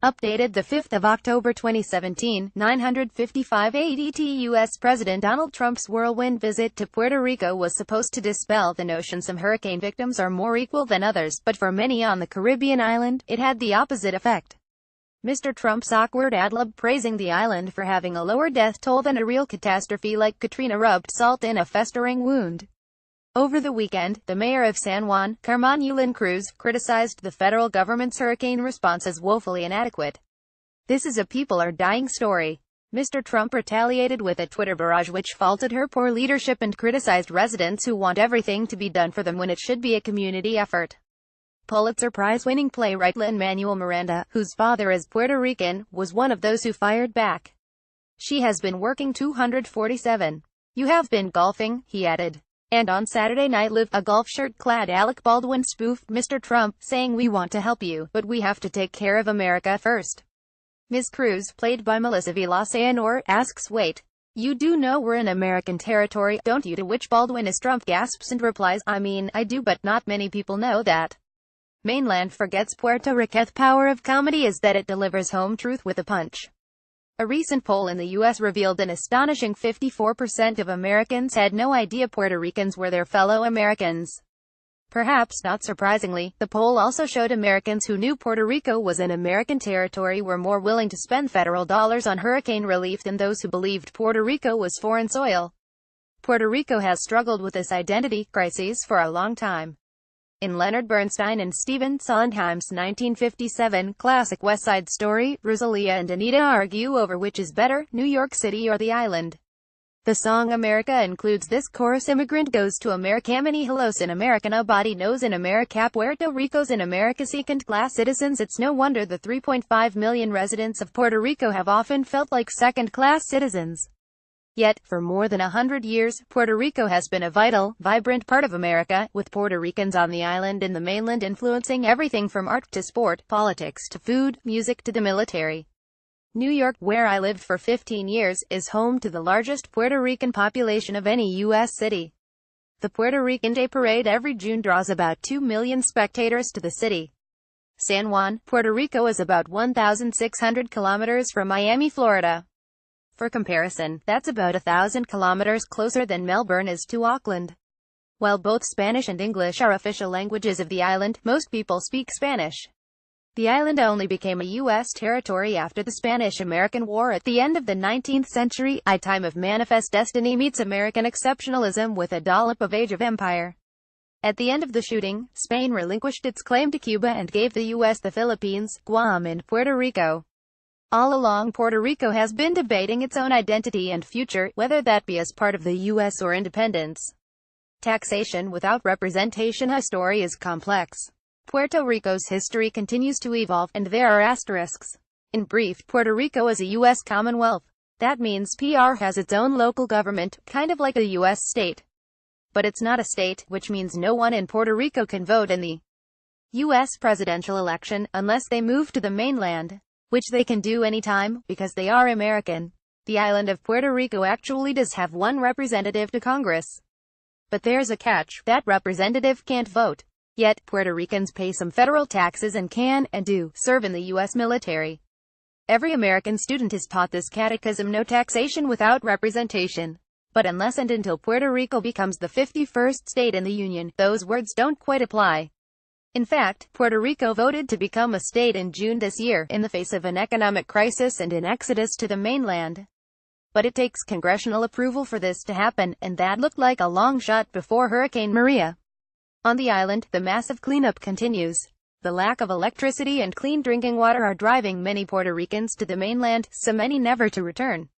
Updated 5 October 2017, 9:55 AEDT. U.S. President Donald Trump's whirlwind visit to Puerto Rico was supposed to dispel the notion some hurricane victims are more equal than others, but for many on the Caribbean island, it had the opposite effect. Mr. Trump's awkward ad-lib praising the island for having a lower death toll than a real catastrophe like Katrina rubbed salt in a festering wound. Over the weekend, the mayor of San Juan, Carmen Yulín Cruz, criticized the federal government's hurricane response as woefully inadequate. "This is a people are dying story." Mr. Trump retaliated with a Twitter barrage which faulted her poor leadership and criticized residents who want everything to be done for them when it should be a community effort. Pulitzer Prize-winning playwright Lin-Manuel Miranda, whose father is Puerto Rican, was one of those who fired back. "She has been working 247. You have been golfing," he added. And on Saturday Night Live, a golf shirt-clad Alec Baldwin spoofed Mr. Trump, saying, "We want to help you, but we have to take care of America first." Ms. Cruz, played by Melissa Villaseñor, asks, "Wait, you do know we're in American territory, don't you?" To which Baldwin as Trump gasps and replies, "I mean, I do, but not many people know that." Mainland forgets Puerto Rico's power of comedy is that it delivers home truth with a punch. A recent poll in the U.S. revealed an astonishing 54% of Americans had no idea Puerto Ricans were their fellow Americans. Perhaps not surprisingly, the poll also showed Americans who knew Puerto Rico was an American territory were more willing to spend federal dollars on hurricane relief than those who believed Puerto Rico was foreign soil. Puerto Rico has struggled with this identity crisis for a long time. In Leonard Bernstein and Stephen Sondheim's 1957 classic West Side Story, Rosalia and Anita argue over which is better, New York City or the island. The song America includes this chorus: "Immigrant goes to America, many hellos in America, nobody knows in America, Puerto Rico's in America, second-class citizens." It's no wonder the 3.5 million residents of Puerto Rico have often felt like second-class citizens. Yet, for more than 100 years, Puerto Rico has been a vital, vibrant part of America, with Puerto Ricans on the island and the mainland influencing everything from art to sport, politics to food, music to the military. New York, where I lived for 15 years, is home to the largest Puerto Rican population of any U.S. city. The Puerto Rican Day Parade every June draws about 2 million spectators to the city. San Juan, Puerto Rico is about 1,600 kilometers from Miami, Florida. For comparison, that's about 1,000 kilometers closer than Melbourne is to Auckland. While both Spanish and English are official languages of the island, most people speak Spanish. The island only became a U.S. territory after the Spanish-American War at the end of the 19th century, a time of manifest destiny meets American exceptionalism with a dollop of Age of Empire. At the end of the shooting, Spain relinquished its claim to Cuba and gave the U.S. the Philippines, Guam and Puerto Rico. All along, Puerto Rico has been debating its own identity and future, whether that be as part of the U.S. or independence. Taxation without representation. Her story is complex. Puerto Rico's history continues to evolve, and there are asterisks. In brief, Puerto Rico is a U.S. Commonwealth. That means PR has its own local government, kind of like a U.S. state. But it's not a state, which means no one in Puerto Rico can vote in the U.S. presidential election, unless they move to the mainland, which they can do anytime, because they are American. The island of Puerto Rico actually does have one representative to Congress. But there's a catch: that representative can't vote. Yet, Puerto Ricans pay some federal taxes and can, and do, serve in the U.S. military. Every American student is taught this catechism: no taxation without representation. But unless and until Puerto Rico becomes the 51st state in the Union, those words don't quite apply. In fact, Puerto Rico voted to become a state in June this year, in the face of an economic crisis and an exodus to the mainland. But it takes congressional approval for this to happen, and that looked like a long shot before Hurricane Maria. On the island, the massive cleanup continues. The lack of electricity and clean drinking water are driving many Puerto Ricans to the mainland, so many never to return.